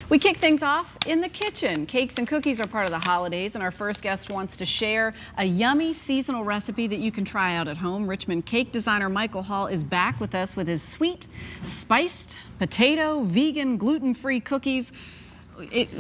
We kick things off in the kitchen. Cakes and cookies are part of the holidays, and our first guest wants to share a yummy seasonal recipe that you can try out at home. Richmond cake designer Michael Hall is back with us with his sweet, spiced, potato, vegan, gluten-free cookies.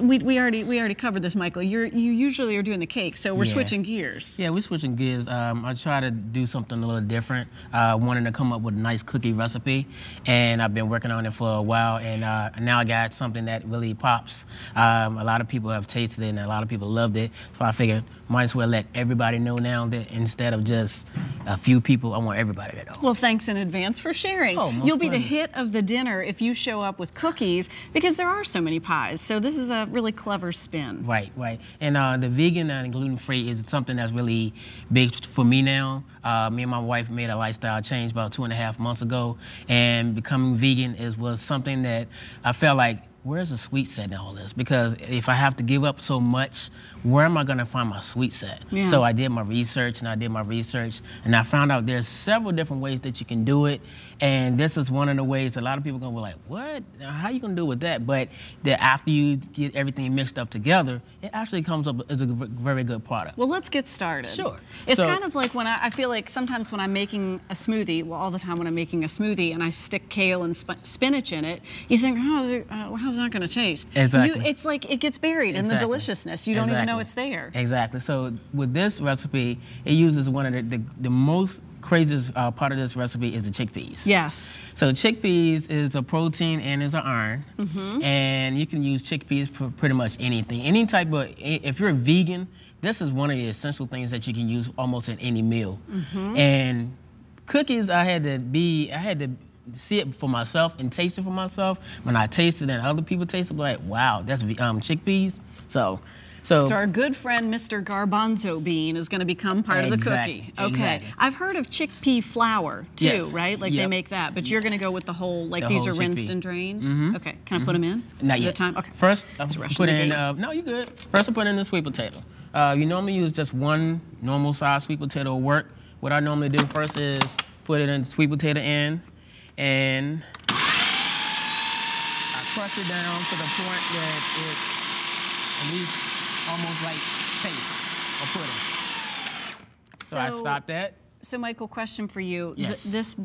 We already covered this, Michael. You usually are doing the cake, so we're switching gears. Yeah, we're switching gears. I try to do something a little different. Wanted to come up with a nice cookie recipe, and I've been working on it for a while, and now I got something that really pops. A lot of people have tasted it, and a lot of people loved it, so I figured might as well let everybody know now that instead of just a few people, I want everybody to know. Well, thanks in advance for sharing. Oh, You'll be the hit of the dinner if you show up with cookies, because there are so many pies. So this is a really clever spin. Right, right. And the vegan and gluten-free is something that's really big for me now. Me and my wife made a lifestyle change about 2.5 months ago, and becoming vegan was something that I felt like, where's the sweet set in all this? Because if I have to give up so much, where am I going to find my sweet set? Yeah. So I did my research, and I found out there's several different ways that you can do it. And this is one of the ways a lot of people are going to be like, what? How you going to do with that? But that after you get everything mixed up together, it actually comes up as a very good product. Well, let's get started. Sure. It's kind of like when I feel like sometimes when I'm making a smoothie, well, all the time when I'm making a smoothie and I stick kale and spinach in it, you think, oh, how's that going to taste? Exactly. It's like it gets buried in the deliciousness. You don't even know it's there. Exactly. So with this recipe, it uses one of the most craziest part of this recipe is the chickpeas. Yes. So chickpeas is a protein and is an iron, and you can use chickpeas for pretty much anything. Any type of, if you're a vegan, this is one of the essential things that you can use almost in any meal. And cookies, I had to see it for myself and taste it for myself. When I tasted it and other people tasted it, like, wow, that's chickpeas. So our good friend Mr. Garbanzo bean is going to become part of the cookie. Okay. Exactly. I've heard of chickpea flour too, yes. right? Like they make that, but you're going to go with the whole, like these are rinsed and drained? Okay. Can I put them in? Not Is yet. it time? Okay. First, put in, no, you're good. First, I put in the sweet potato. You normally use just one normal size sweet potato will work. What I normally do first is put it in the sweet potato in, and I crush it down to the point that it's at least almost like paste or pudding. So I stop that. So Michael, question for you. Yes.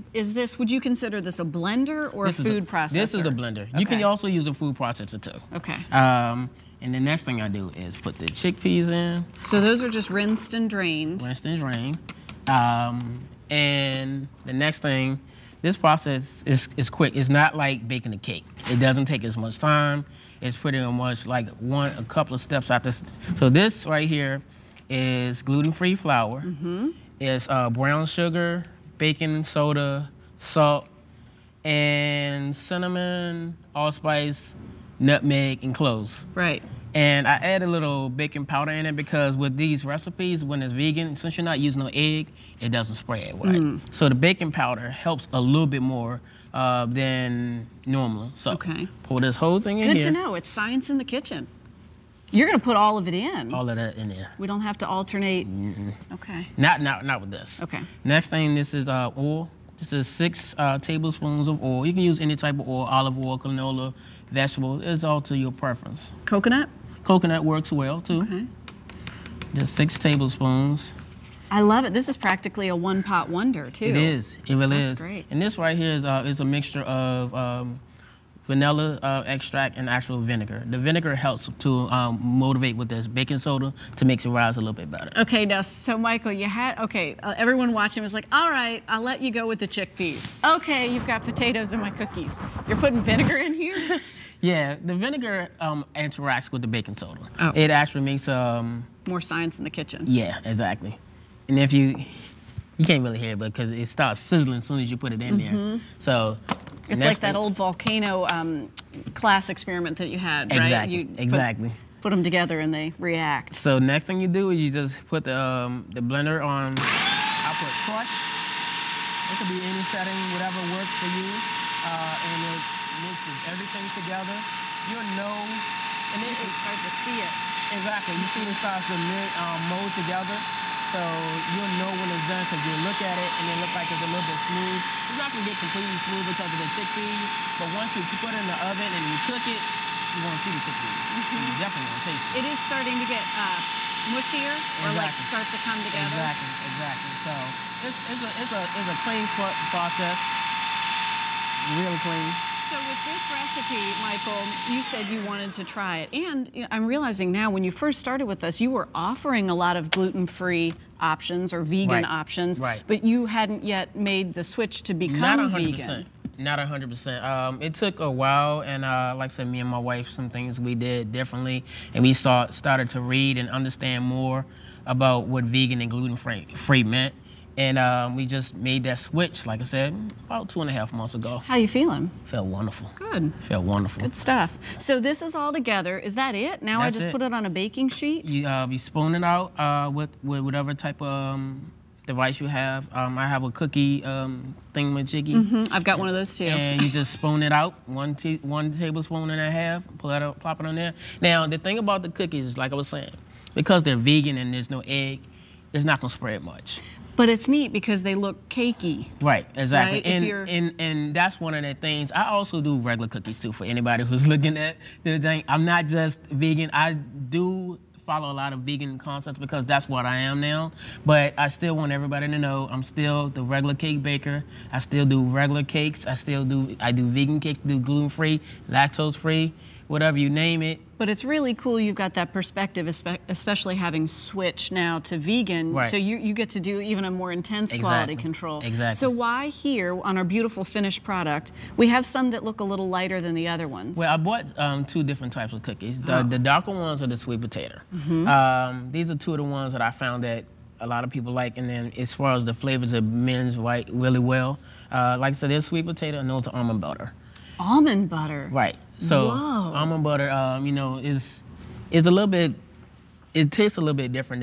Would you consider this a blender or a food processor? This is a blender. Okay. You can also use a food processor too. Okay. And the next thing I do is put the chickpeas in. So those are just rinsed and drained. Rinsed and drained. And the next thing, this process is quick. It's not like baking a cake. It doesn't take as much time. It's pretty much like a couple of steps after. So this right here is gluten-free flour. It's brown sugar, baking soda, salt, and cinnamon, allspice, nutmeg, and cloves. Right. And I add a little baking powder in it because with these recipes, when it's vegan, since you're not using no egg, it doesn't spread right. So the baking powder helps a little bit more than normal. So pour this whole thing in here. Good to know. It's science in the kitchen. You're going to put all of it in. All of that in there. We don't have to alternate. Okay. Not with this. Okay. Next thing, this is oil. This is 6 tablespoons of oil. You can use any type of oil, olive oil, canola, vegetable. It's all to your preference. Coconut? Coconut works well too. Okay. Just 6 tablespoons. I love it. This is practically a one-pot wonder too. It is. It really is. That's great. And this right here is a mixture of vanilla extract and actual vinegar. The vinegar helps to motivate with this baking soda to make it rise a little bit better. Okay, now, so Michael, you had, everyone watching was like, all right, I'll let you go with the chickpeas. Okay, you've got potatoes in my cookies. You're putting vinegar in here? Yeah, the vinegar interacts with the baking soda. Oh. It actually makes more science in the kitchen. Yeah, exactly. And if you can't really hear it, because it starts sizzling as soon as you put it in there. So it's like that old volcano class experiment that you had, right? Exactly. Exactly. Put them together and they react. So next thing you do is you just put the blender on. I put crush. It could be any setting, whatever works for you, and it mixes everything together. You'll know, and then you can start to see it. Exactly. You see it starts to mold together. So you'll know when it's done because you'll look at it and it looks like it's a little bit smooth. It's not going to get completely smooth because of the chickpeas, but once you put it in the oven and you cook it, you want to see the cookie. You definitely want to taste it. It is starting to get mushier or like start to come together. Exactly. So it's a clean process, really clean. So with this recipe, Michael, you said you wanted to try it. And you know, I'm realizing now when you first started with us, you were offering a lot of gluten-free options or vegan options, but you hadn't yet made the switch to become vegan. Not 100%. It took a while, and like I said, me and my wife, some things we did differently, and we started to read and understand more about what vegan and gluten-free meant. And we just made that switch, like I said, about 2.5 months ago. How you feeling? Felt wonderful. Good. Felt wonderful. Good stuff. So this is all together. Is that it? Now That's I just put it on a baking sheet? You spoon it out with whatever type of device you have. I have a cookie thingamajiggy. I've got one of those too. And you just spoon it out, one tablespoon and a half, pull it out, plop it on there. Now, the thing about the cookies is, like I was saying, because they're vegan and there's no egg, it's not gonna spread much. But it's neat because they look cakey. Right, exactly. Right? And that's one of the things. I also do regular cookies too for anybody who's looking at the thing. I'm not just vegan. I do follow a lot of vegan concepts because that's what I am now. But I still want everybody to know I'm still the regular cake baker. I still do regular cakes. I do vegan cakes, do gluten-free, lactose-free, whatever you name it. But it's really cool you've got that perspective, especially having switched now to vegan. Right. So you get to do even a more intense quality control. Exactly. So why here on our beautiful finished product, we have some that look a little lighter than the other ones? Well, I bought 2 different types of cookies. The darker ones are the sweet potato. These are 2 of the ones that I found that a lot of people like. And then as far as the flavors, it blends really well. Like I said, there's sweet potato and those are almond butter. Almond butter. Right. So almond butter, you know, is a little bit. It tastes a little bit different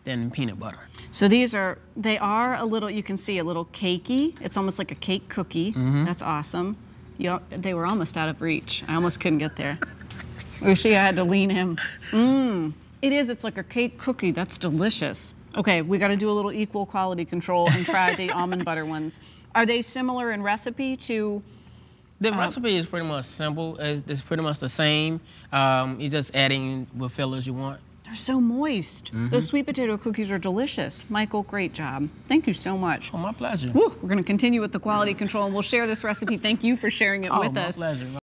than peanut butter. So they are a little. You can see a little cakey. It's almost like a cake cookie. That's awesome. They were almost out of reach. I almost couldn't get there. You see, I had to lean him. It is. It's like a cake cookie. That's delicious. Okay, we got to do a little equal quality control and try the almond butter ones. Are they similar in recipe to? The recipe is pretty much simple. It's pretty much the same. You're just adding what fillers you want. They're so moist. Those sweet potato cookies are delicious. Michael, great job. Thank you so much. Oh, my pleasure. Woo, we're going to continue with the quality control, and we'll share this recipe. Thank you for sharing it with us. My pleasure.